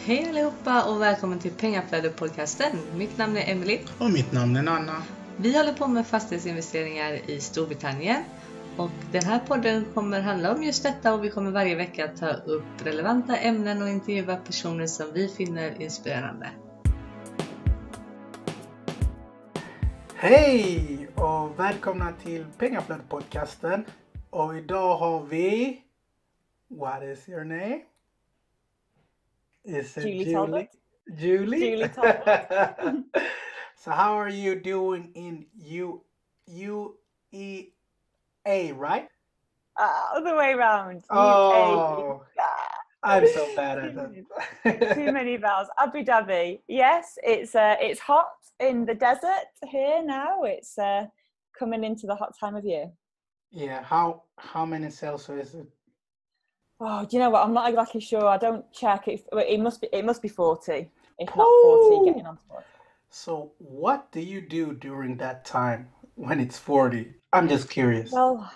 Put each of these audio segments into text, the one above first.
Hej allihopa och välkommen till Pengaflödet-podcasten. Mitt namn är Emily. Och mitt namn är Nanna. Vi håller på med fastighetsinvesteringar i Storbritannien. Och den här podden kommer handla om just detta och vi kommer varje vecka ta upp relevanta ämnen och intervjua personer som vi finner inspirerande. Hej och välkomna till Pengaflödet-podcasten. Och idag har vi... What is your name? Is it Julie Talbot. Julie Talbot. So how are you doing in UEA, right? Other way around. Oh, I'm so bad at that. Too many vowels. Abu Dhabi. Yes, it's hot in the desert here now. It's coming into the hot time of year. Yeah, how many Celsius is it? Oh, do you know what? I'm not exactly sure. I don't check. It must be 40. If not 40, getting on to 40. So what do you do during that time when it's 40? I'm just curious. Well,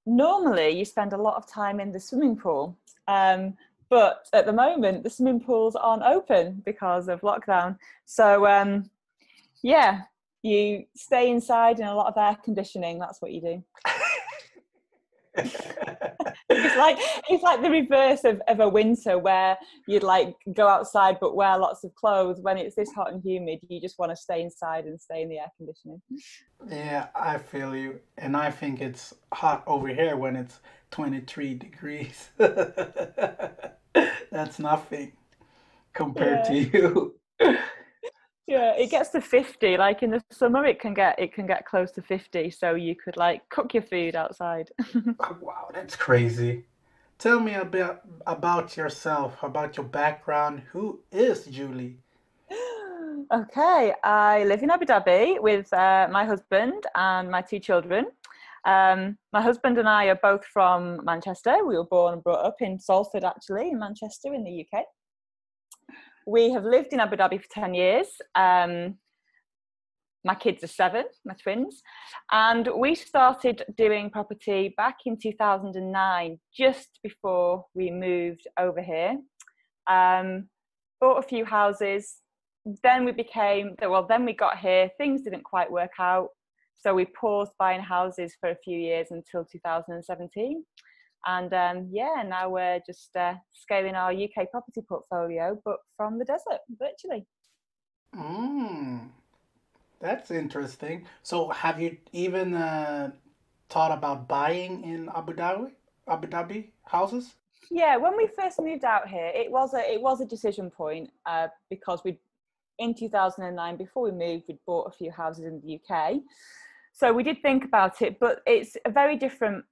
normally you spend a lot of time in the swimming pool. But at the moment, the swimming pools aren't open because of lockdown. So, yeah, you stay inside in a lot of air conditioning. That's what you do. It's like the reverse of a winter where you'd like go outside but wear lots of clothes. When it's this hot and humid, you just want to stay inside and stay in the air conditioning. Yeah, I feel you. And I think it's hot over here when it's 23 degrees. That's nothing compared to you. Yeah, it gets to 50. Like in the summer, it can get close to 50. So you could like cook your food outside. Oh, wow, that's crazy. Tell me a bit about yourself, about your background. Who is Julie? Okay, I live in Abu Dhabi with my husband and my 2 children. My husband and I are both from Manchester. We were born and brought up in Salford, actually, in Manchester, in the UK. We have lived in Abu Dhabi for 10 years. My kids are 7, my twins. And we started doing property back in 2009, just before we moved over here. Bought a few houses. Then we got here. Things didn't quite work out. So we paused buying houses for a few years until 2017. And now we're just scaling our UK property portfolio, but from the desert, virtually. That's interesting. So have you even thought about buying in Abu Dhabi houses? Yeah, when we first moved out here, it was a decision point because in 2009, before we moved, we'd bought a few houses in the UK. So we did think about it, but it's a very different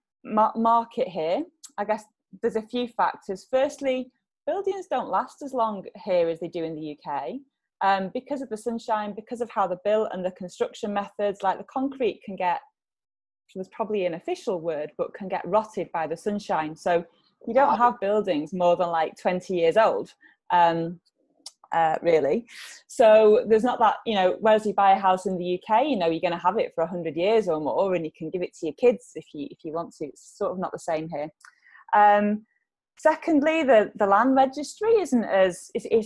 market here. I guess there's a few factors. Firstly, buildings don't last as long here as they do in the UK because of the sunshine, because of how they're built and the construction methods. Like the concrete can get, there's probably an official word, but can get rotted by the sunshine. So you don't have buildings more than like 20 years old. Really. So there's not that, whereas you buy a house in the UK, you're going to have it for 100 years or more, and you can give it to your kids if you want to. It's sort of not the same here. Secondly, the land registry it's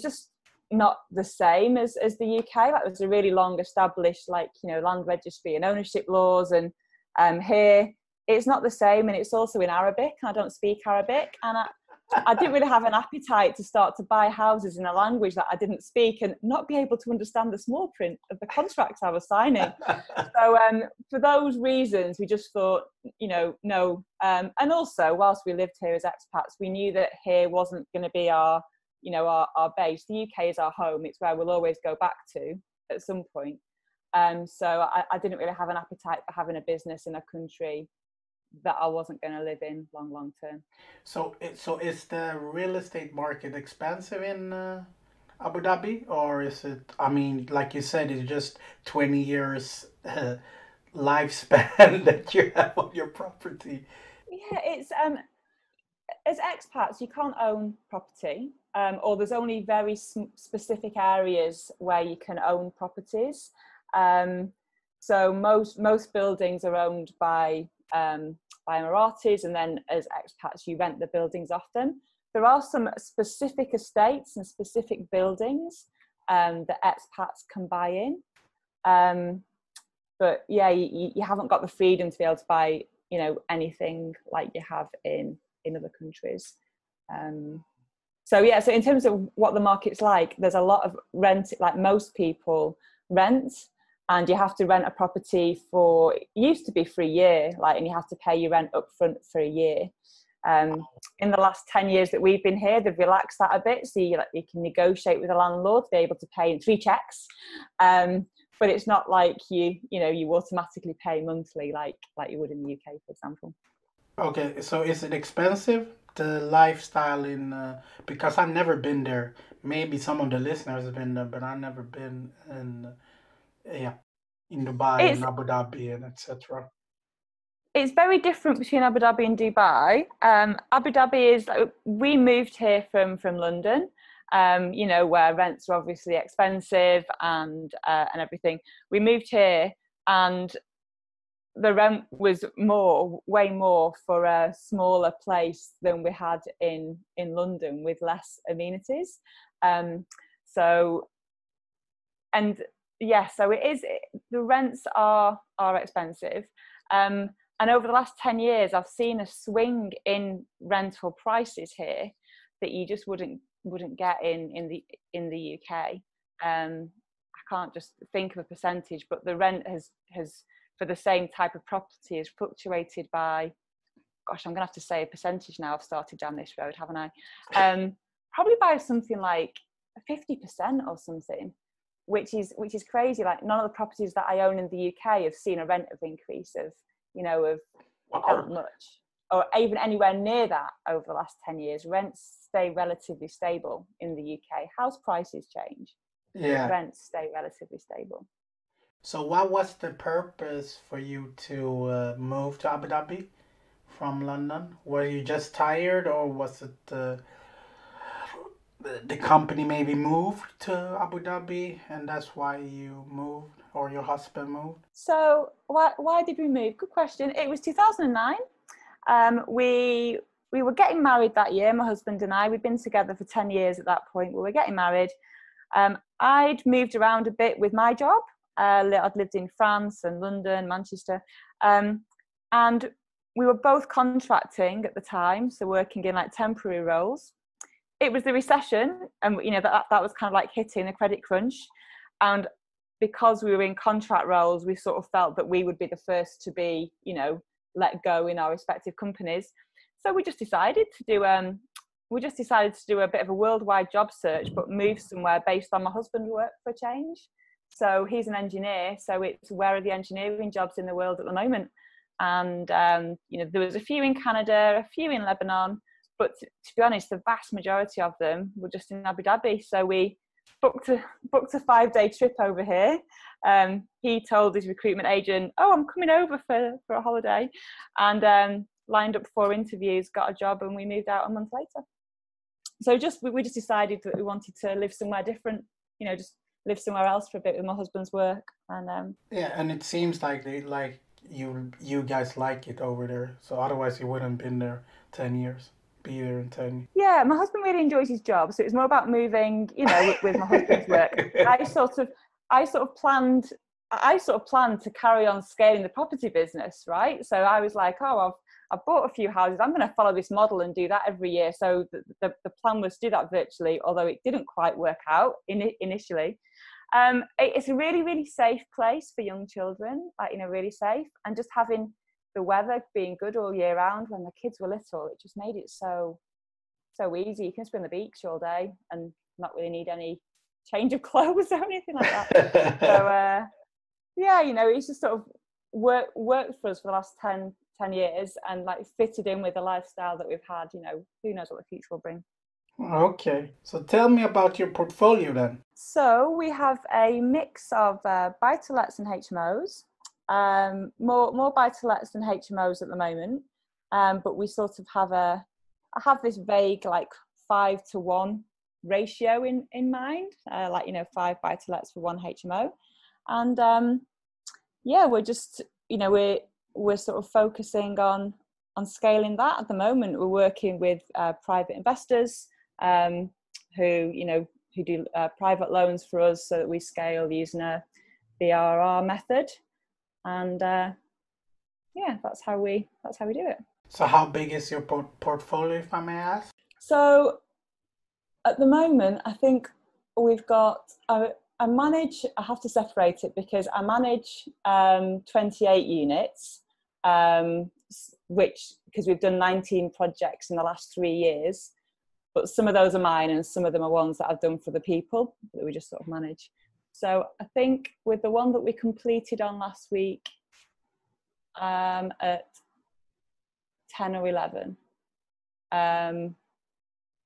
just not the same as the UK. Like there's a really long established land registry and ownership laws, and here it's not the same, and it's also in Arabic. I don't speak Arabic, and I didn't really have an appetite to start to buy houses in a language that I didn't speak and not be able to understand the small print of the contracts I was signing. So for those reasons, we just thought, no. And also, whilst we lived here as expats, we knew that here wasn't going to be our base. The UK is our home. It's where we'll always go back to at some point. So I didn't really have an appetite for having a business in a country that I wasn't going to live in long term. So is the real estate market expensive in Abu Dhabi, or is it? I mean, like you said, it's just 20 years lifespan that you have on your property. Yeah, it's as expats you can't own property, or there's only very specific areas where you can own properties. So most buildings are owned by Emiratis, and then as expats you rent the buildings off them. there are some specific estates and specific buildings that expats can buy in. But yeah, you haven't got the freedom to be able to buy, you know, anything like you have in other countries. So yeah, so in terms of what the market's like, there's a lot of rent, like most people rent, and you have to rent a property for, it used to be for a year, like, and you have to pay your rent up front for a year. In the last 10 years that we've been here, they've relaxed that a bit, so you can negotiate with a landlord to be able to pay in 3 checks. But it's not like you automatically pay monthly like you would in the UK, for example. Okay, so is it expensive, the lifestyle in, because I've never been there. Maybe some of the listeners have been there, but I've never been in Dubai and Abu Dhabi and etc. It's very different between Abu Dhabi and Dubai. Abu Dhabi is, we moved here from London, you know, where rents are obviously expensive and everything. We moved here and the rent was way more for a smaller place than we had in London, with less amenities. So it is, the rents are expensive. And over the last 10 years, I've seen a swing in rental prices here that you just wouldn't get in the UK. I can't just think of a percentage, but the rent has for the same type of property has fluctuated by, gosh, I'm gonna have to say a percentage now. I've started down this road, haven't I? Probably by something like 50% or something, which is crazy. Like, none of the properties that I own in the UK have seen a rent of increase of that much, or even anywhere near that over the last 10 years. Rents stay relatively stable in the UK. House prices change, but rents stay relatively stable. So what was the purpose for you to move to Abu Dhabi from London? Were you just tired, or was it the company maybe moved to Abu Dhabi and that's why you moved, or your husband moved? So why did we move? Good question. It was 2009. We were getting married that year, my husband and I. We'd been together for 10 years at that point. We were getting married. I'd moved around a bit with my job. I'd lived in France and London, Manchester. And we were both contracting at the time, so working in like temporary roles. It was the recession, and you know that was kind of like hitting the credit crunch. And because we were in contract roles, we sort of felt that we would be the first to be, you know, let go in our respective companies. So we just decided to do a bit of a worldwide job search, but move somewhere based on my husband's work for a change. So he's an engineer, so it's where are the engineering jobs in the world at the moment? And you know, there was a few in Canada, a few in Lebanon, but to be honest, the vast majority of them were just in Abu Dhabi. So we booked a 5-day trip over here. He told his recruitment agent, "Oh, I'm coming over for a holiday," and lined up 4 interviews, got a job, and we moved out a month later. So we just decided that we wanted to live somewhere different, you know, just live somewhere else for a bit with my husband's work. And and it seems like you guys like it over there, so otherwise you wouldn't been there 10 years. Be there in 10 years. Yeah, my husband really enjoys his job, so it was more about moving, you know, with my husband's work. I sort of planned to carry on scaling the property business, right? So I was like, oh, I've bought a few houses, I'm going to follow this model and do that every year. So the plan was to do that virtually, although it didn't quite work out initially. It's a really, really safe place for young children, like, you know, really safe. And just having the weather being good all year round when the kids were little, it just made it so easy. You can just be on the beach all day and not really need any change of clothes or anything like that. So yeah, you know, it's just sort of worked for us for the last 10 years, and like fitted in with the lifestyle that we've had. You know, who knows what the future will bring. Okay, so tell me about your portfolio then. So we have a mix of buy-to-lets and HMOs. More buy-to-lets than HMOs at the moment, but we sort of I have this vague like 5-to-1 ratio in mind, like, you know, 5 buy-to-lets for 1 HMO. And yeah, we're just, you know, we're sort of focusing on scaling that. At the moment, we're working with private investors who do private loans for us, so that we scale using a BRR method, and that's how we do it. So how big is your portfolio, if I may ask? So at the moment, I think we've got, I have to separate it because I manage 28 units, because we've done 19 projects in the last 3 years, but some of those are mine and some of them are ones that I've done for the people that we just sort of manage. So I think with the one that we completed on last week, at 10 or 11,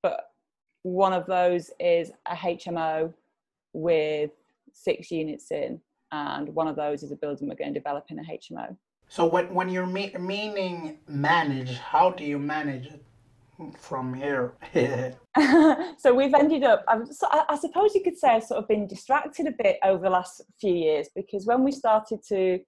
but one of those is a HMO with 6 units in, and one of those is a building we're going to develop in a HMO. So when you're meaning manage, how do you manage it from here? So we've ended up, I suppose you could say I've sort of been distracted a bit over the last few years, because when we started to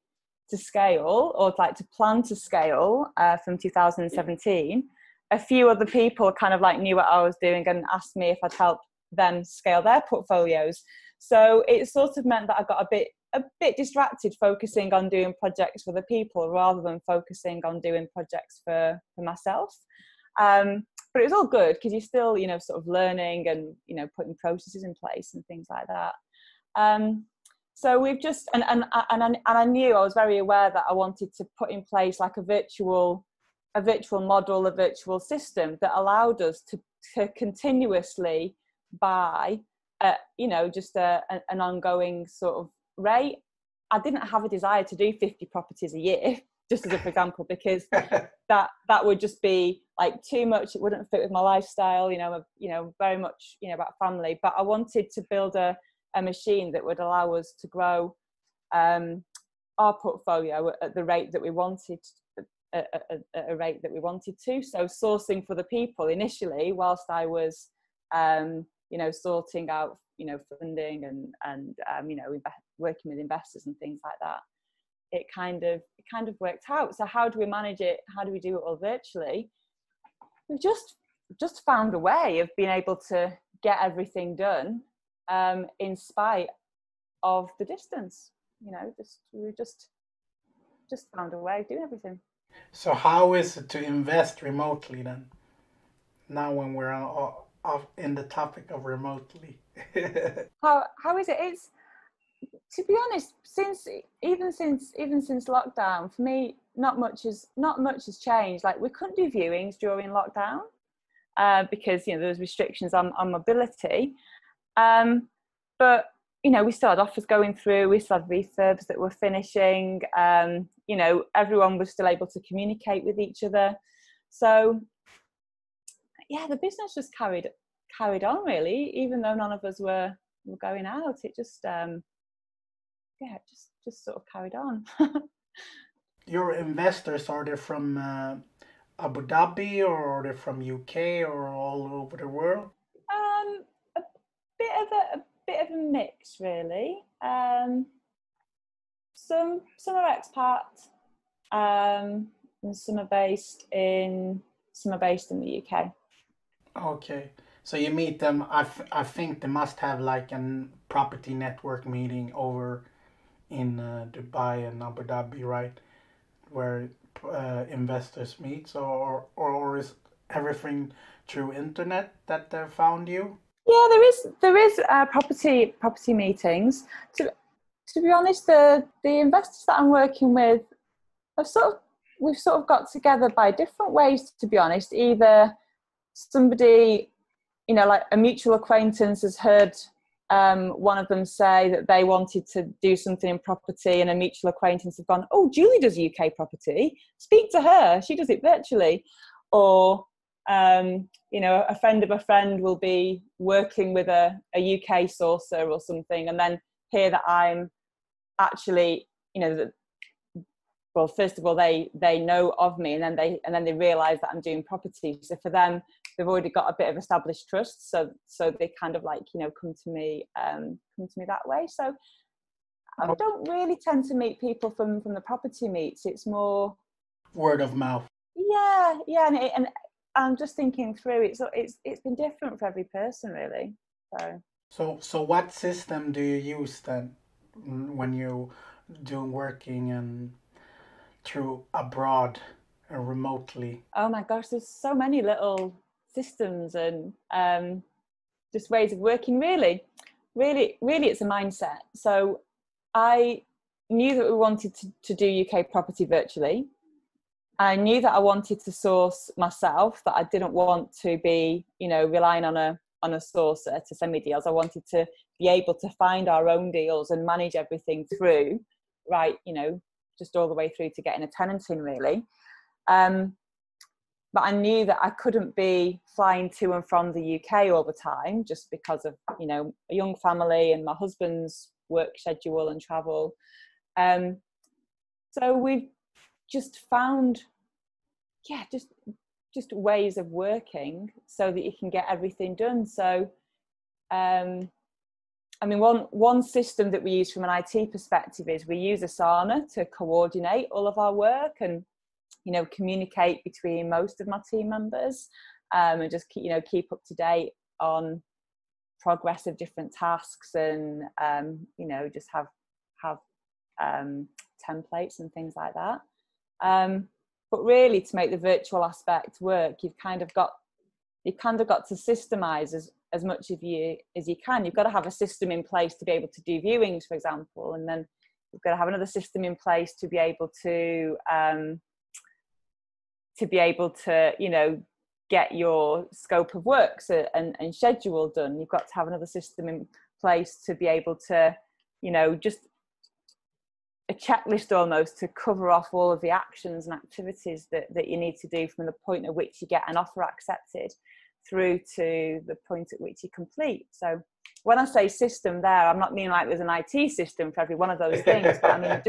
scale, or like to plan to scale from 2017, a few other people kind of like knew what I was doing and asked me if I'd help them scale their portfolios. So it sort of meant that I got a bit distracted focusing on doing projects for the people rather than focusing on doing projects for myself. But it was all good because you're still, sort of learning and, putting processes in place and things like that. So we've just, and I knew, I was very aware that I wanted to put in place like a virtual model, a virtual system that allowed us to continuously buy, just an ongoing sort of rate. I didn't have a desire to do 50 properties a year, just as an example, because that would just be like too much. It wouldn't fit with my lifestyle, very much, about family. But I wanted to build a machine that would allow us to grow our portfolio at the rate that we wanted, at a rate that we wanted to. So sourcing for the people initially, whilst I was, sorting out, funding and working with investors and things like that, it kind of worked out. So how do we manage it? How do we do it all virtually? We've just found a way of being able to get everything done in spite of the distance. We just found a way of doing everything. So how is it to invest remotely then? Now when we're in the topic of remotely. How is it? It's, to be honest, even since lockdown, for me, not much has changed. Like, we couldn't do viewings during lockdown because there was restrictions on mobility. But we still had offers going through. We still had refurbs that were finishing. Everyone was still able to communicate with each other. So yeah, the business just carried on really, even though none of us were going out. It just just sort of carried on. Your investors, are they from Abu Dhabi, or are they from UK, or all over the world? A bit of a mix really. Some are expats, and some are based in the UK. Okay, so you meet them. I think they must have like a property network meeting over in Dubai and Abu Dhabi, right? Where investors meet. So, or is everything through internet that they found you? Yeah, there is property meetings. To be honest, the investors that I'm working with we've sort of got together by different ways, to be honest. Either somebody, like a mutual acquaintance has heard one of them say that they wanted to do something in property, and a mutual acquaintance have gone, "Oh, Julie does UK property. Speak to her. She does it virtually." Or a friend of a friend will be working with a UK sourcer or something, and then hear that I'm actually, well, first of all, they know of me, and then they realise that I'm doing property. So for them, they've already got a bit of established trust. So they kind of like, come to me that way. So I don't really tend to meet people from the property meets. It's more word of mouth. yeah, and I'm just thinking through. It's been different for every person, really. So what system do you use then when you do working and through abroad remotely? Oh my gosh, there's so many little systems and just ways of working. Really, it's a mindset. So I knew that we wanted to do UK property virtually. I knew that I wanted to source myself, that I didn't want to be, relying on a sourcer to send me deals. I wanted to be able to find our own deals and manage everything through, right, just all the way through to getting a tenant in, really. But I knew that I couldn't be flying to and from the UK all the time, just because of, a young family and my husband's work schedule and travel. So we've just found, just ways of working so that you can get everything done. So, one system that we use from an IT perspective is we use Asana to coordinate all of our work and, communicate between most of my team members, and just keep up to date on progress of different tasks and, just have templates and things like that. But really, to make the virtual aspect work, you've kind of got to systemize as much of you as you can. You've got to have a system in place to be able to do viewings, for example, and then you've got to have another system in place to be able to get your scope of works and schedule done. You've got to have another system in place to be able to, just a checklist almost to cover off all of the actions and activities that you need to do from the point at which you get an offer accepted through to the point at which you complete. So when I say system there, I'm not meaning like there's an IT system for every one of those things, but I mean,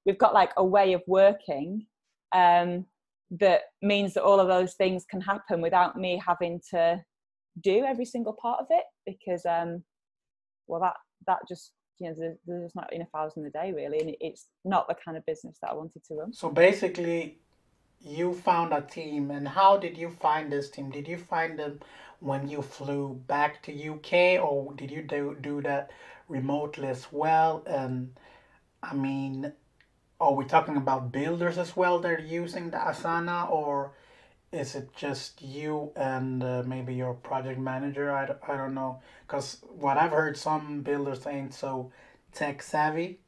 we've got like a way of working that means that all of those things can happen without me having to do every single part of it, because that just, there's not enough hours in the day, really, and it's not the kind of business that I wanted to run. So basically, you found a team, and how did you find this team? Did you find them when you flew back to UK, or did you do that remotely as well? And I mean, are we talking about builders as well that are using the Asana, or is it just you and maybe your project manager? I don't know, because what I've heard, some builders ain't so tech savvy.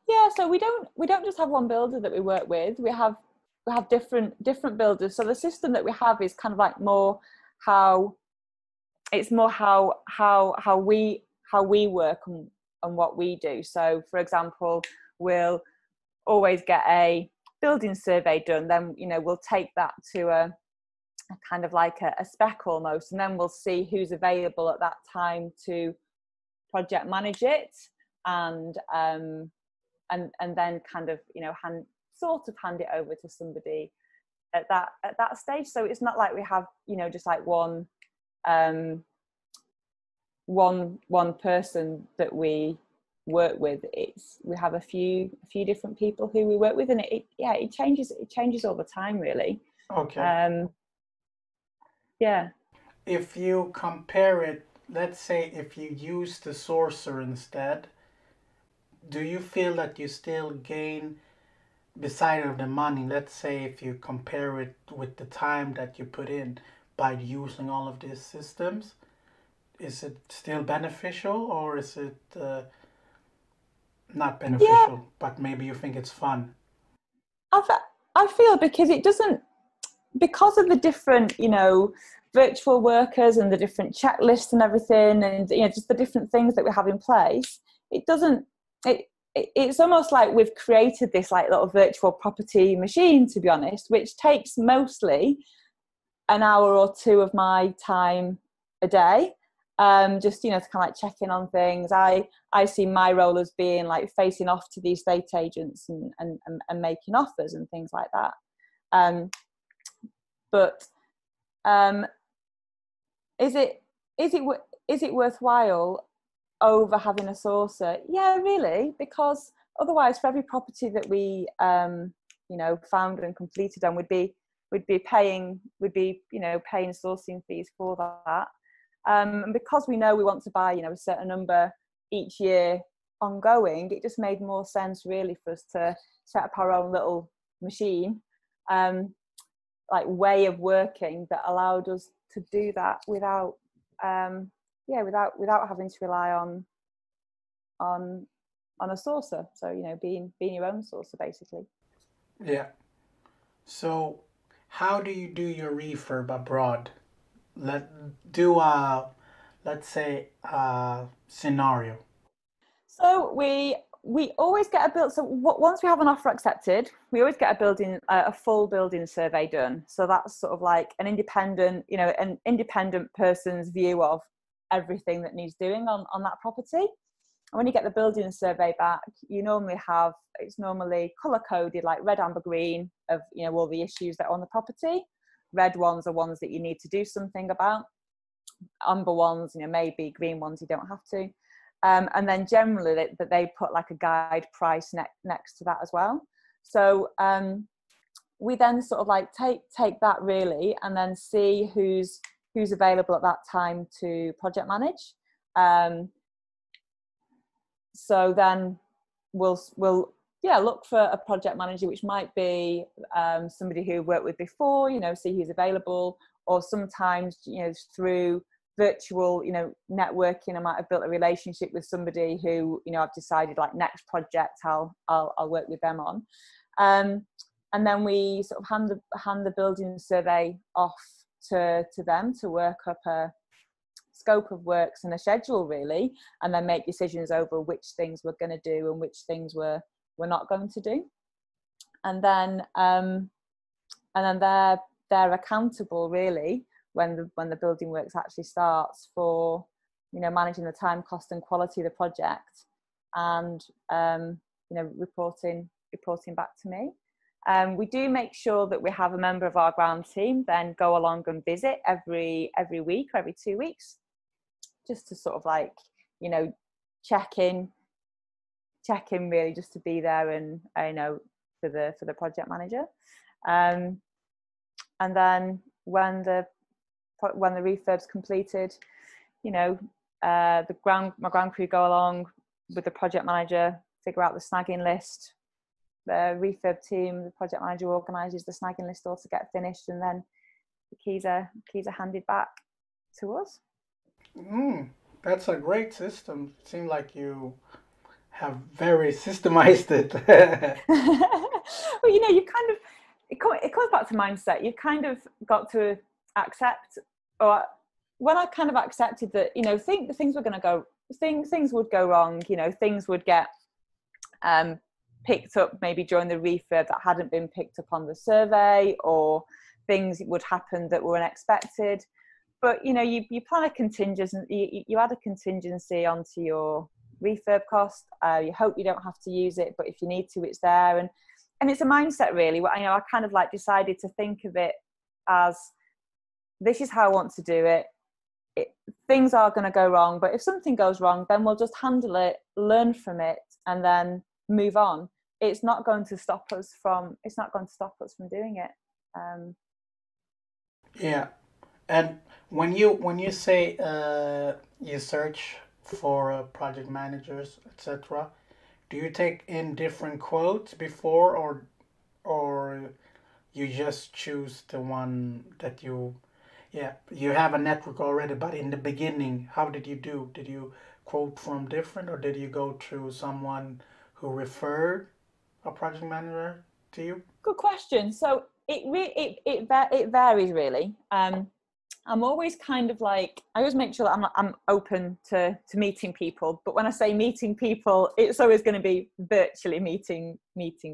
Yeah, so we don't just have one builder that we work with. We have different builders. So the system that we have is kind of like more how we work and what we do. So for example, we'll always get a building survey done, then we'll take that to a kind of like a spec almost, and then we'll see who's available at that time to project manage it, and then kind of hand it over to somebody at that stage. So it's not like we have just like one person that we work with. We have a few different people who we work with, and it changes all the time, really. Okay. Yeah. If you compare it, let's say if you use the sourcer instead, do you feel that you still gain, beside of the money, let's say if you compare it with the time that you put in by using all of these systems, is it still beneficial, or is it not beneficial, but maybe you think it's fun? I feel because of the different, virtual workers and the different checklists and everything, and just the different things that we have in place, it's almost like we've created this like little virtual property machine, to be honest, which takes mostly an hour or two of my time a day, just to kind of like check in on things. I see my role as being like facing off to the estate agents and making offers and things like that. But is it worthwhile over having a sourcer? Yeah, really, because otherwise, for every property that we found and completed, and we'd be paying sourcing fees for that. And because we know we want to buy, a certain number each year ongoing, it just made more sense really for us to set up our own little machine, way of working that allowed us to do that without having to rely on a sourcer. So being your own sourcer basically. Yeah. So how do you do your refurb abroad? Let's say a scenario. So we always get a build. So once we have an offer accepted, we always get a full building survey done. So that's sort of like an independent person's view of everything that needs doing on that property. And when you get the building survey back, it's normally colour coded, like red, amber, green, of all the issues that are on the property. Red ones are ones that you need to do something about. Amber ones, maybe. Green ones you don't have to. And then generally they put like a guide price next to that as well. So we then sort of like take that really, and then see who's available at that time to project manage. So then we'll look for a project manager, which might be somebody who we've worked with before, see who's available, or sometimes through virtual networking, I might have built a relationship with somebody who I've decided like next project I'll work with them on, and then we sort of hand the building survey off to them to work up a scope of works and a schedule really, and then make decisions over which things we're going to do and which things we're not going to do, and then they're accountable really when the building works actually starts for managing the time, cost and quality of the project, and reporting back to me. We do make sure that we have a member of our ground team then go along and visit every week or every 2 weeks, just to sort of like check in really, just to be there and for the project manager, and then when the refurb's completed, my ground crew go along with the project manager, figure out the snagging list. The refurb team, the project manager organises the snagging list all to get finished, and then the keys are handed back to us. That's a great system. It seems like you have very systemized it. Well, you kind of, it comes back to mindset. You've kind of got to accept, or when I kind of accepted that, things were going to go, things would go wrong, things would get picked up maybe during the refurb that hadn't been picked up on the survey, or things would happen that were unexpected. But you plan a contingency, you add a contingency onto your refurb cost. You hope you don't have to use it, but if you need to, it's there. And it's a mindset really. I kind of like decided to think of it as, this is how I want to do it. Things are going to go wrong, but if something goes wrong, then we'll just handle it, learn from it, and then move on. It's not going to stop us from doing it. Yeah. And when you say you search for project managers, etc., do you take in different quotes before, or you just choose the one that you have a network already? But in the beginning, how did you do? Did you quote from different, or did you go through someone who referred a project manager to you? Good question. So it varies really. I'm always kind of like, I always make sure that I'm open to meeting people. But when I say meeting people, it's always going to be virtually meeting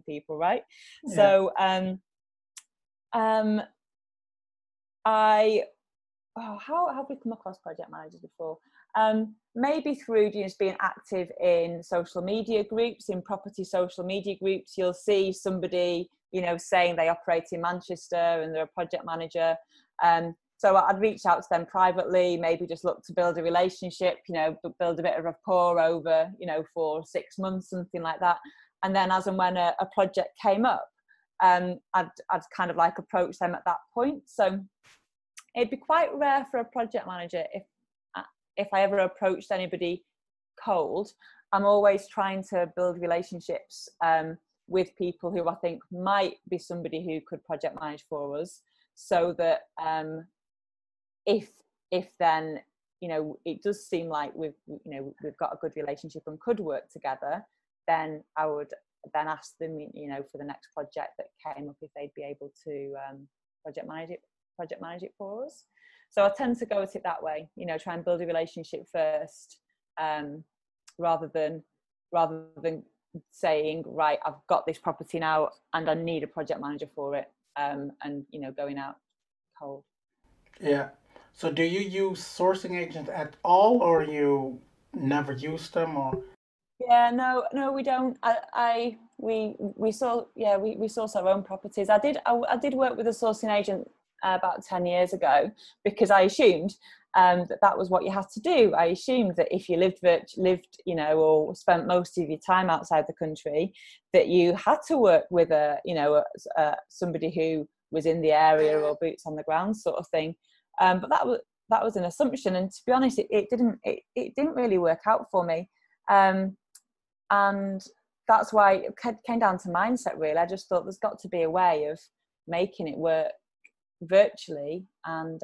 people, right? Yeah. So how have we come across project managers before? Maybe through just being active in social media groups, in property social media groups. You'll see somebody, saying they operate in Manchester and they're a project manager. So I'd reach out to them privately, maybe just look to build a relationship, build a bit of rapport over, for 6 months, something like that. And then as and when a project came up, I'd kind of like approach them at that point. So it'd be quite rare for a project manager if I ever approached anybody cold. I'm always trying to build relationships with people who I think might be somebody who could project manage for us, so that if then, you know, it does seem like we've got a good relationship and could work together, then I would then ask them, you know, for the next project that came up, if they'd be able to project manage it for us. So I tend to go at it that way, you know, try and build a relationship first, rather than saying, right, I've got this property now and I need a project manager for it, and, you know, going out cold. Yeah. So do you use sourcing agents at all, or you never use them, or? Yeah, no, we don't. We source our own properties. I did work with a sourcing agent about 10 years ago, because I assumed that was what you had to do. I assumed that if you lived, you know, or spent most of your time outside the country, that you had to work with somebody who was in the area, or boots on the ground sort of thing. But that was an assumption, and to be honest, it didn't really work out for me. And that's why it came down to mindset, really. I just thought there's got to be a way of making it work virtually, and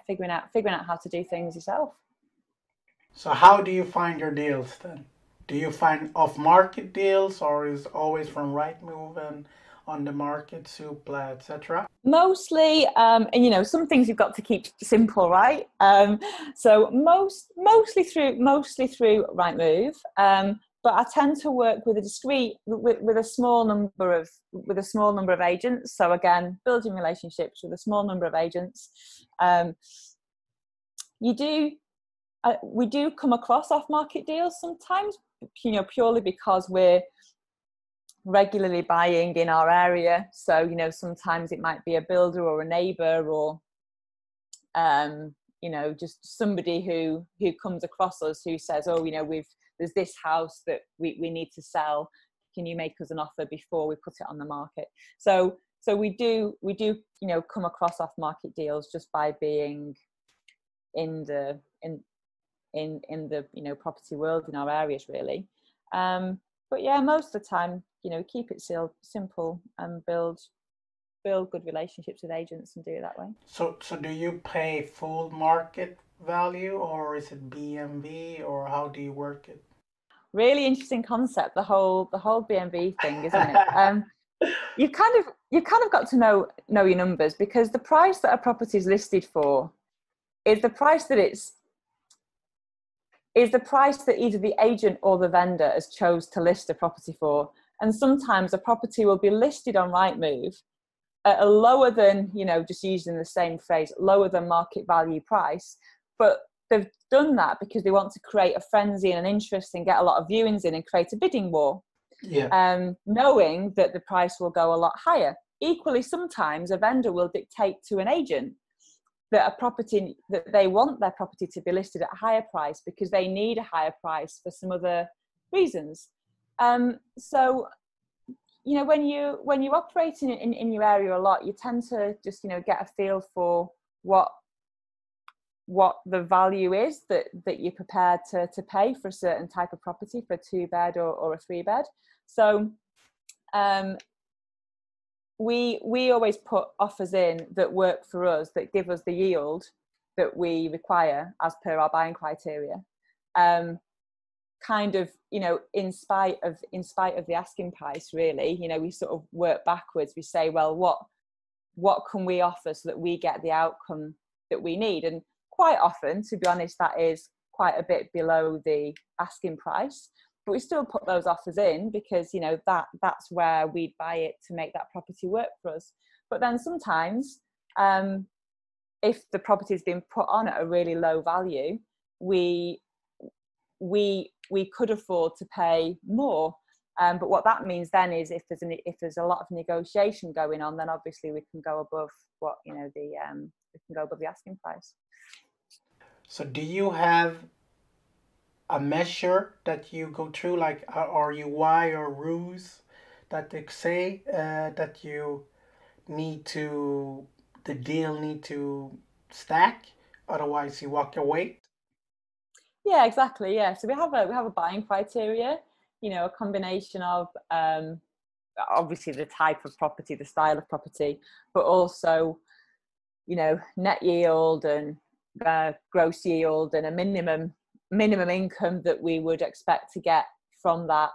figuring out how to do things yourself. So how do you find your deals then? Do you find off-market deals, or is always from Rightmove and on the market, Zoopla, etc.? Mostly, and you know, some things you've got to keep simple, right? So mostly through Rightmove, but I tend to work with a small number of agents. So again, building relationships with a small number of agents. We do come across off-market deals sometimes, you know, purely because we're regularly buying in our area. So, you know, sometimes it might be a builder or a neighbour, or you know, just somebody who comes across us who says, oh, you know, there's this house that we need to sell, can you make us an offer before we put it on the market? So we do, you know, come across off-market deals just by being in the you know, property world in our areas, really. But yeah, most of the time, you know, keep it simple and build good relationships with agents and do it that way. So do you pay full market value, or is it BMV, or how do you work it? Really interesting concept, the whole BMV thing, isn't it? You've kind of got to know your numbers, because the price that a property is listed for is the price that either the agent or the vendor has chose to list a property for. And sometimes a property will be listed on Rightmove at a lower than, you know, just using the same phrase, lower than market value price. But they've done that because they want to create a frenzy and an interest and get a lot of viewings in and create a bidding war. Yeah. Knowing that the price will go a lot higher. Equally, sometimes a vendor will dictate to an agent that they want their property to be listed at a higher price because they need a higher price for some other reasons. So, you know, when you're operating in your area a lot, you tend to just, you know, get a feel for what the value is that you're prepared to pay for a certain type of property, for a 2-bed or a 3-bed. So we always put offers in that work for us, that give us the yield that we require as per our buying criteria. Kind of, you know, in spite of the asking price, really. You know, we sort of work backwards. We say, well, what can we offer so that we get the outcome that we need? And quite often, to be honest, that is quite a bit below the asking price. But we still put those offers in because, you know, that's where we'd buy it to make that property work for us. But then sometimes, if the property has been put on at a really low value, we could afford to pay more. But what that means then is if there's a lot of negotiation going on, then obviously we can go above what, you know, we can go above the asking price. So do you have a measure that you go through, like RUI or RUS, that they say that the deal need to stack, otherwise you walk away? Yeah, exactly. Yeah, so we have a buying criteria. You know, a combination of obviously the type of property, the style of property, but also, you know, net yield and gross yield and a minimum income that we would expect to get from that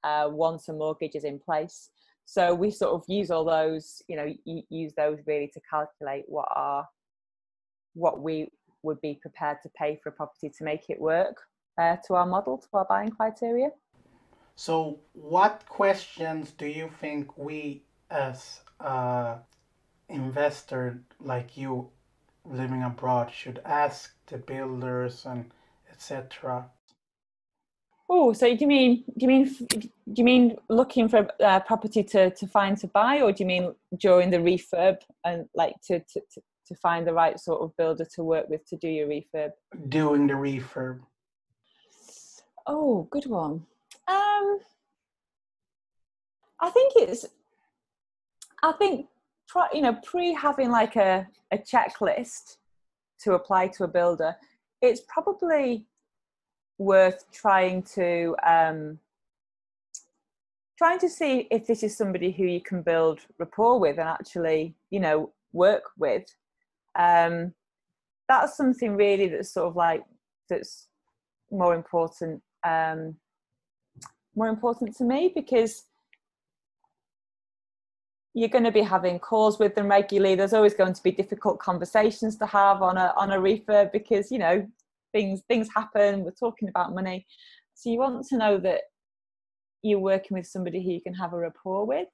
once a mortgage is in place. So we sort of use all those, you know, use those really to calculate what we would be prepared to pay for a property to make it work to our model, to our buying criteria. So what questions do you think we as investor like you living abroad should ask the builders and etc.? Oh, so do you mean looking for a property to find to buy, or do you mean during the refurb and like to find the right sort of builder to work with to do your refurb? Doing the refurb. Oh, good one. I think you know, pre having like a checklist to apply to a builder, it's probably worth trying to see if this is somebody who you can build rapport with and actually, you know, work with. That's something really that's sort of like that's more important to me, because you're going to be having calls with them regularly. There's always going to be difficult conversations to have on a refurb, because, you know, things happen. We're talking about money, so you want to know that you're working with somebody who you can have a rapport with.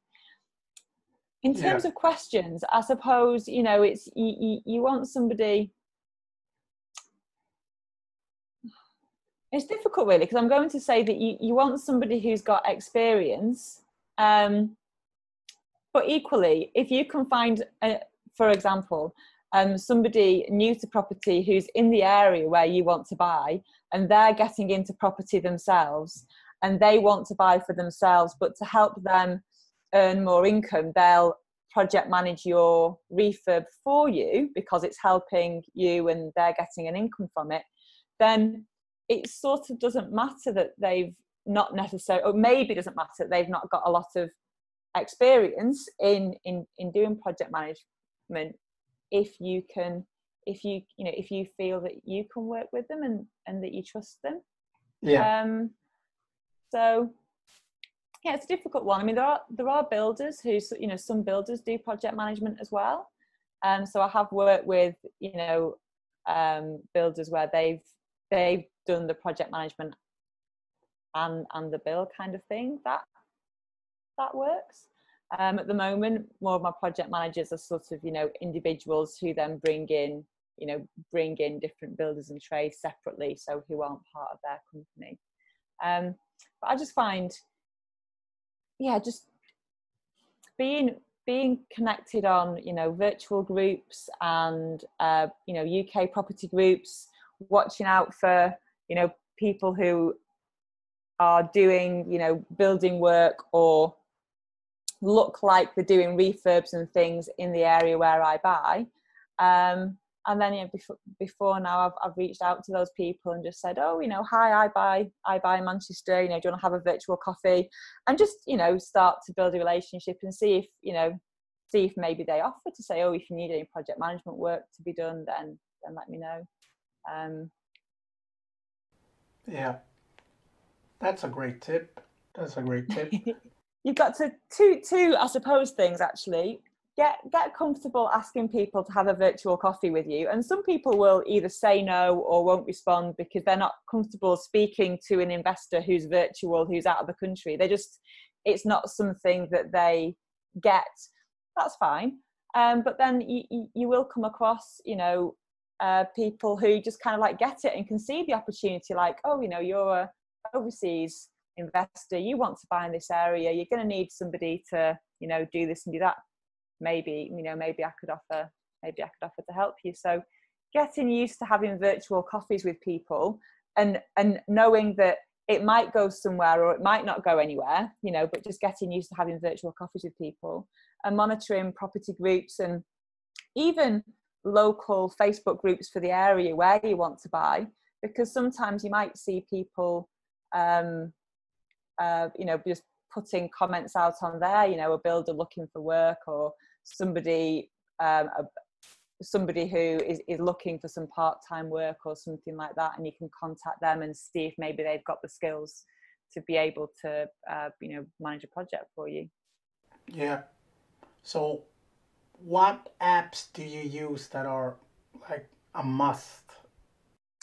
In terms of questions, I suppose, you know, it's you want somebody. It's difficult really, because I'm going to say that you want somebody who's got experience. But equally, if you can find, for example, somebody new to property who's in the area where you want to buy, and they're getting into property themselves, and they want to buy for themselves, but to help them earn more income, they'll project manage your refurb for you because it's helping you and they're getting an income from it, then it sort of doesn't matter that they've not necessarily, or maybe it doesn't matter that they've not got a lot of experience in doing project management, if you feel that you can work with them and that you trust them. So yeah, it's a difficult one. I mean, there are builders who, you know, some builders do project management as well. So I have worked with, you know, builders where they've done the project management and the bill kind of thing. That works. At the moment, more of my project managers are sort of, you know, individuals who then bring in different builders and trades separately, so who aren't part of their company. But I just find, yeah, just being connected on, you know, virtual groups and you know, UK property groups, watching out for, you know, people who are doing, you know, building work or look like they're doing refurbs and things in the area where I buy. And then, you know, before now, I've reached out to those people and just said, oh, you know, hi, I buy in Manchester, you know, do you want to have a virtual coffee? And just, you know, start to build a relationship and see if maybe they offer to say, oh, if you need any project management work to be done, then let me know. Yeah, that's a great tip. You've got to two, I suppose, things actually. Get comfortable asking people to have a virtual coffee with you, and some people will either say no or won't respond because they're not comfortable speaking to an investor who's virtual, who's out of the country. It's not something that they get. That's fine. But then you will come across, you know, people who just kind of like get it and can see the opportunity, like, oh, you know, you're a overseas investor, you want to buy in this area, you're going to need somebody to, you know, do this and do that. Maybe I could offer to help you. So getting used to having virtual coffees with people and knowing that it might go somewhere or it might not go anywhere, you know, but just getting used to having virtual coffees with people and monitoring property groups and even local Facebook groups for the area where you want to buy, because sometimes you might see people, you know, just putting comments out on there, you know, a builder looking for work or somebody who is looking for some part-time work or something like that, and you can contact them and see if maybe they've got the skills to be able to you know, manage a project for you. Yeah. So what apps do you use that are like a must?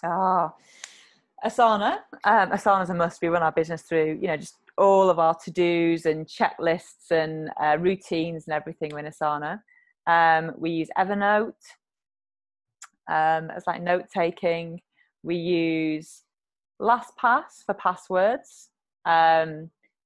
Asana. Asana's a must. We run our business through, you know, just all of our to-dos and checklists and routines and everything in Asana. We use Evernote as like note taking. We use LastPass for passwords,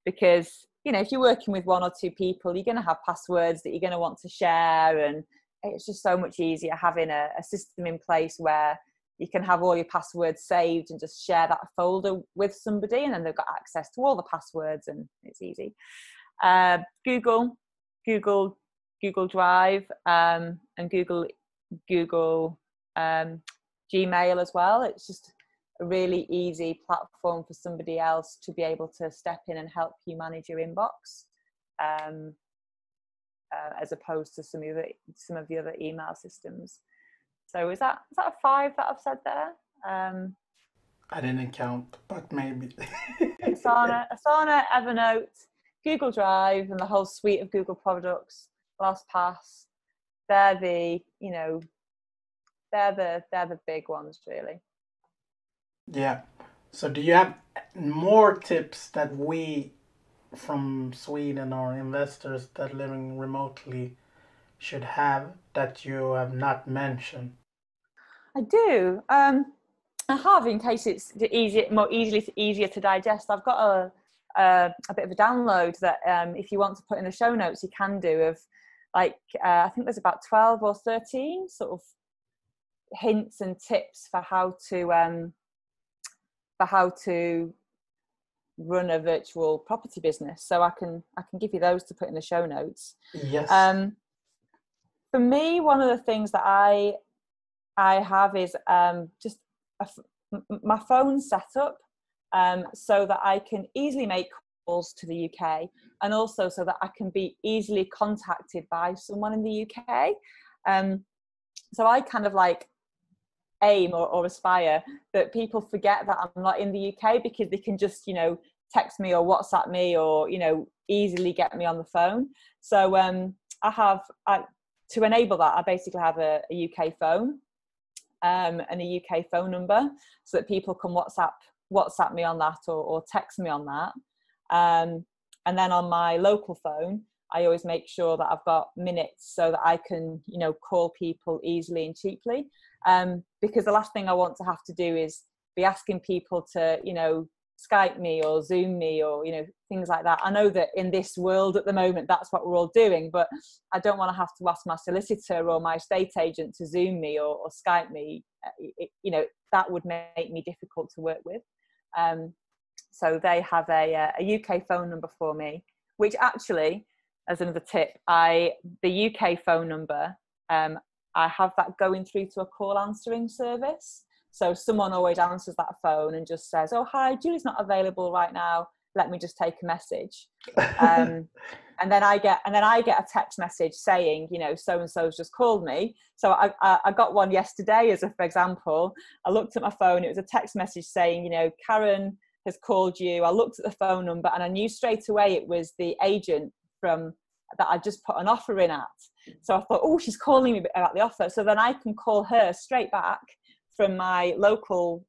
because, you know, if you're working with one or two people, you're going to have passwords that you're going to want to share, and it's just so much easier having a system in place where you can have all your passwords saved and just share that folder with somebody, and then they've got access to all the passwords, and it's easy. Google Drive, and Google Gmail as well. It's just a really easy platform for somebody else to be able to step in and help you manage your inbox, as opposed to some of the other email systems. So is that a 5 that I've said there? I didn't count, but maybe. Asana, Evernote, Google Drive, and the whole suite of Google products, LastPass. They're the big ones, really. Yeah. So do you have more tips that we from Sweden or investors that living remotely should have that you have not mentioned? I do. I have, in case it's easier to digest. I've got a bit of a download that if you want to put in the show notes, you can do, of like I think there's about 12 or 13 sort of hints and tips for how to run a virtual property business. So I can give you those to put in the show notes. Yes. For me, one of the things that I have is just my phone set up so that I can easily make calls to the UK, and also so that I can be easily contacted by someone in the UK. So I kind of like aim or aspire that people forget that I'm not in the UK, because they can just, you know, text me or WhatsApp me or, you know, easily get me on the phone. So to enable that, I basically have a UK phone and a UK phone number, so that people can WhatsApp me on that or text me on that. And then on my local phone, I always make sure that I've got minutes so that I can, you know, call people easily and cheaply. Because the last thing I want to have to do is be asking people to, you know, Skype me or Zoom me or, you know, things like that. I know that in this world at the moment, that's what we're all doing, but I don't want to have to ask my solicitor or my estate agent to Zoom me or Skype me. You know, that would make me difficult to work with. So they have a UK phone number for me, which actually, as another tip, the UK phone number, I have that going through to a call answering service. So someone always answers that phone and just says, "Oh, hi, Julie's not available right now. Let me just take a message." And then I get a text message saying, you know, so and so's just called me. So I got one yesterday as for example. I looked at my phone. It was a text message saying, you know, Karen has called you. I looked at the phone number and I knew straight away it was the agent that I just put an offer in at. So I thought, oh, she's calling me about the offer. So then I can call her straight back from my local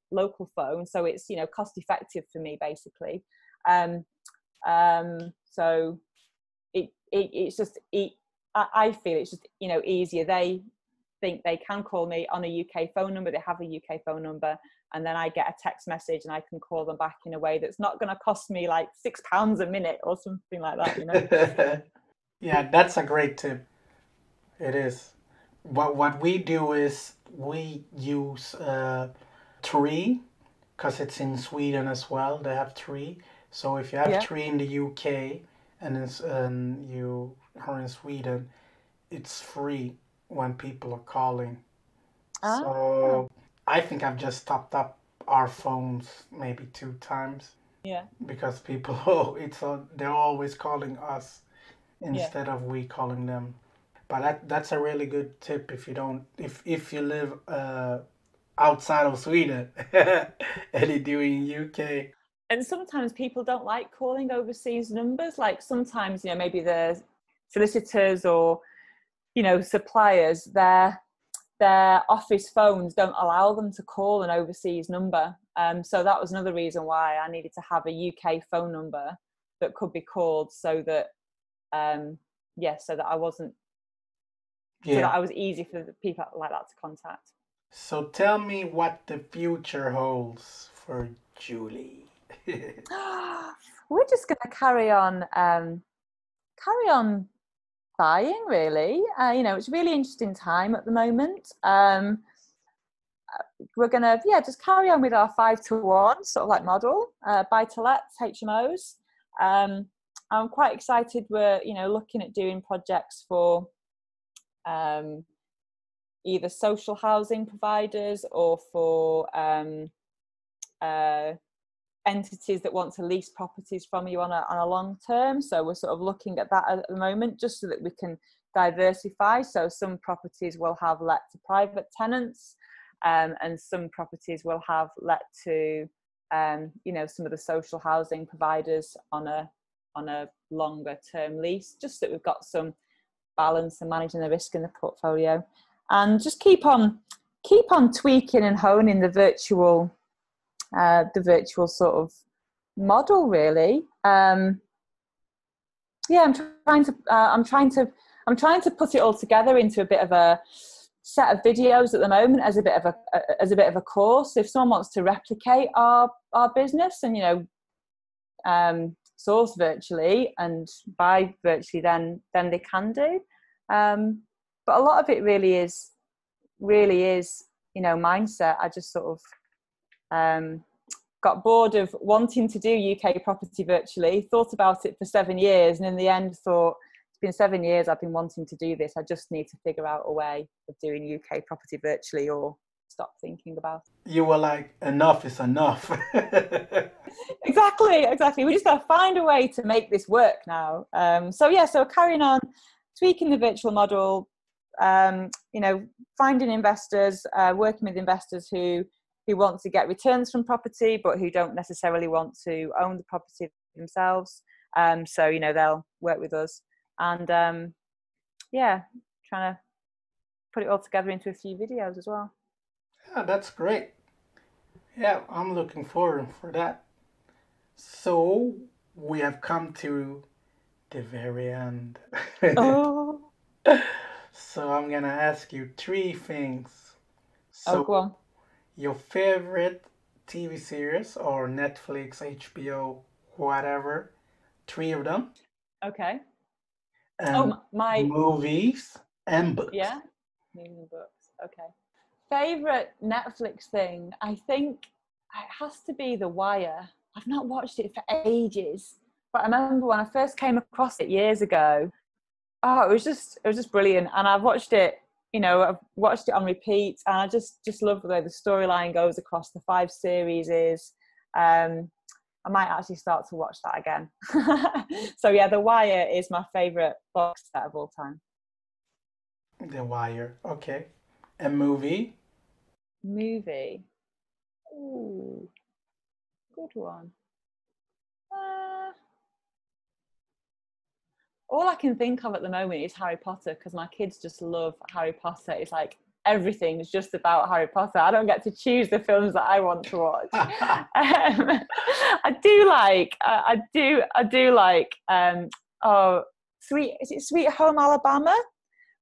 phone. So it's, you know, cost effective for me basically. So it's just, I feel it's just, you know, easier. They think they can call me on a UK phone number. They have a UK phone number, and then I get a text message and I can call them back in a way that's not going to cost me like £6 a minute or something like that, you know. Yeah, that's a great tip. It is. What we do is we use Tree. because it's in Sweden as well. They have 3. So if you have 3 in the UK and you are in Sweden, it's free when people are calling. So I think I've just topped up our phones maybe 2 times. Yeah. Because people, they're always calling us instead of we calling them. But that's a really good tip if you live outside of Sweden and you do in UK. And sometimes people don't like calling overseas numbers. Like sometimes, maybe the solicitors or, suppliers, their office phones don't allow them to call an overseas number. So that was another reason why I needed to have a UK phone number that could be called so that, so that I wasn't, so that I was easy for the people like that to contact. So tell me what the future holds for Julie. We're just going to carry on buying, really. It's a really interesting time at the moment. We're going to just carry on with our 5-to-1 sort of like model, buy-to-lets, HMOs. I'm quite excited. We're looking at doing projects for either social housing providers or for entities that want to lease properties from you on a long term. So we're sort of looking at that at the moment, just so that we can diversify. So some properties will have let to private tenants, and some properties will have let to some of the social housing providers on a longer term lease, just that we've got some balance and managing the risk in the portfolio, and just keep on tweaking and honing the virtual sort of model, really. I'm trying to put it all together into a bit of a set of videos at the moment as a bit of a course. If someone wants to replicate our business and source virtually and buy virtually, then they can do. But a lot of it really is mindset. I just sort of got bored of wanting to do UK property virtually, thought about it for 7 years, and in the end thought, it's been 7 years I've been wanting to do this. I just need to figure out a way of doing UK property virtually or stop thinking about it. You were like, enough is enough. Exactly. We just got to find a way to make this work now. So carrying on, tweaking the virtual model, finding investors, working with investors who want to get returns from property, but who don't necessarily want to own the property themselves. So they'll work with us, and trying to put it all together into a few videos as well. Yeah, that's great. Yeah, I'm looking forward for that. So we have come to the very end. Oh. So I'm gonna ask you 3 things. So, go on. Your favorite TV series or Netflix, HBO, whatever, 3 of them. Okay. And my movies and books. Yeah, movies and books. Okay. Favorite Netflix thing, I think it has to be The Wire. I've not watched it for ages, but I remember when I first came across it years ago. Oh, it was just brilliant, and I've watched it. I've watched it on repeat, and I just love the way the storyline goes across the 5 series. I might actually start to watch that again. So yeah, The Wire is my favourite box set of all time. The Wire, okay. A movie? Ooh, good one. All I can think of at the moment is Harry Potter, because my kids just love Harry Potter. It's like everything is just about Harry Potter. I don't get to choose the films that I want to watch. I do like Sweet Home Alabama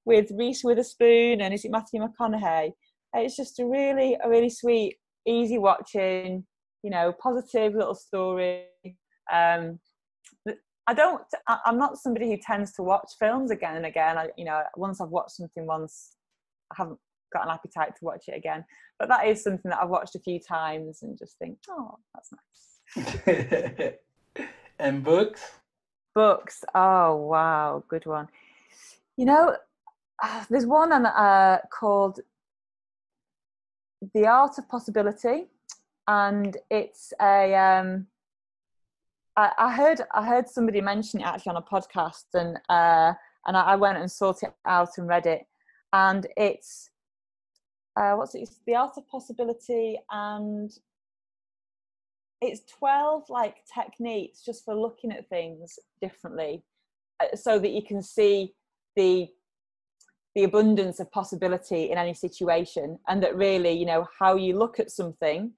with Reese Witherspoon, and is it Matthew McConaughey? It's just a really sweet, easy watching, positive little story. I'm not somebody who tends to watch films again and again. Once I've watched something once, I haven't got an appetite to watch it again. But that is something that I've watched a few times and just think, oh, that's nice. And books? Books. Oh, wow. Good one. You know, there's one called The Art of Possibility. And it's a... I heard somebody mention it actually on a podcast, and I went and sought it out and read it. And it's it's The Art of Possibility, and it's 12 like techniques just for looking at things differently, so that you can see the abundance of possibility in any situation, and that really, you know, how you look at something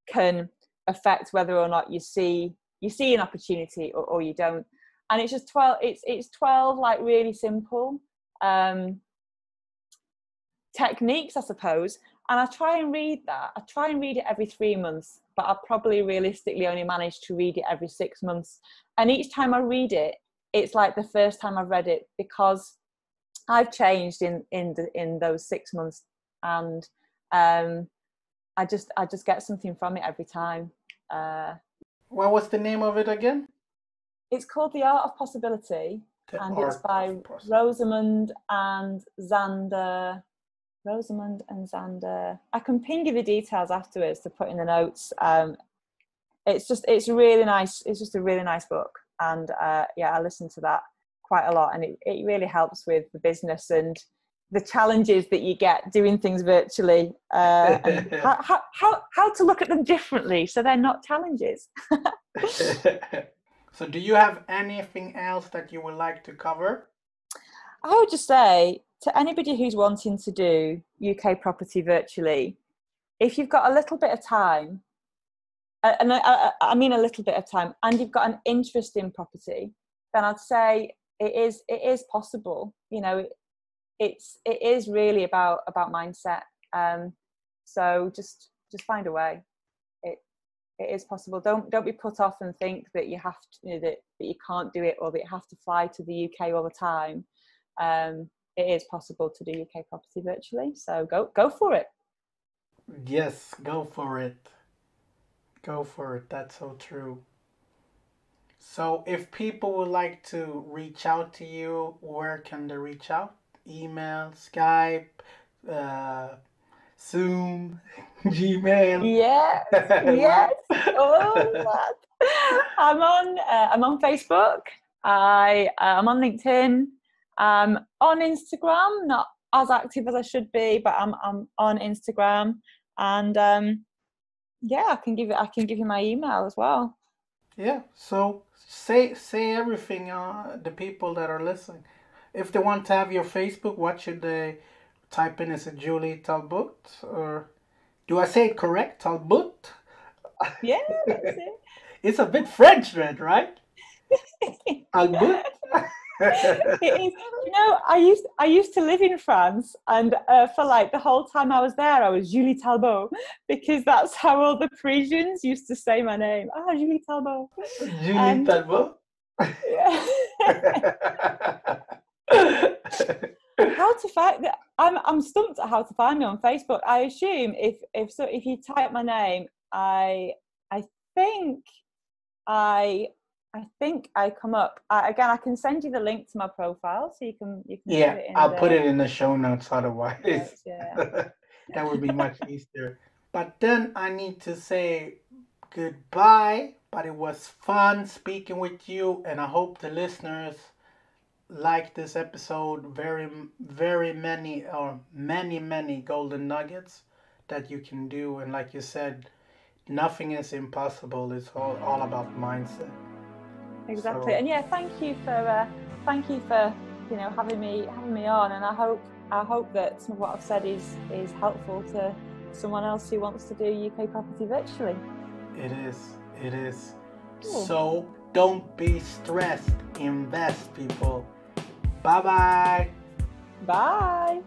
can affect whether or not you see an opportunity or you don't. And it's just 12 it's 12 like really simple techniques, I suppose. And I try and read it every 3 months, but I probably realistically only manage to read it every 6 months. And each time I read it, it's like the first time I've read it, because I've changed in those 6 months, and I just get something from it every time. What was the name of it again? It's called The Art of Possibility, and it's by Rosamund and Xander. I can ping you the details afterwards to put in the notes. It's really nice. It's just a really nice book, and I listen to that quite a lot, and it really helps with the business and the challenges that you get doing things virtually, and how to look at them differently so they're not challenges. So do you have anything else that you would like to cover? I would just say to anybody who's wanting to do UK property virtually, if you've got a little bit of time, and I mean a little bit of time, and you've got an interest in property, then I'd say it is possible. You know, it is really about mindset. So just find a way. It is possible. Don't be put off and think that you have to, you know, that you can't do it, or that you have to fly to the UK all the time. It is possible to do UK property virtually. So go for it. Yes, go for it. Go for it. That's so true. So if people would like to reach out to you, where can they reach out? Email, Skype, Zoom, Gmail. Yes. All that. I'm on Facebook. I'm on LinkedIn. On Instagram, not as active as I should be, but I'm on Instagram. And I can give you my email as well. Yeah. So say everything. The people that are listening, if they want to have your Facebook, what should they type in? Is it Julie Talbot, or do I say it correct? Talbot? Yeah, that's it. It's a bit French, right? Talbot. It is. You know, I used to live in France, and for like the whole time I was there, I was Julie Talbot, because that's how all the Parisians used to say my name. Julie Talbot. Julie Talbot. Yeah. How to find that? I'm stumped at how to find me on Facebook. I assume if you type my name, I think I come up. Again, I can send you the link to my profile, so you can Yeah, put it in. I'll put it in the show notes. Otherwise, yes, yeah. That would be much easier. But then I need to say goodbye. But it was fun speaking with you, and I hope the listeners like this episode. Very, very many golden nuggets that you can do, and like you said, nothing is impossible. It's all about mindset. Exactly. So, and yeah, thank you for having me on, and I hope that some of what I've said is helpful to someone else who wants to do UK property virtually. It is. Cool. So don't be stressed. Invest, people. Bye. Bye.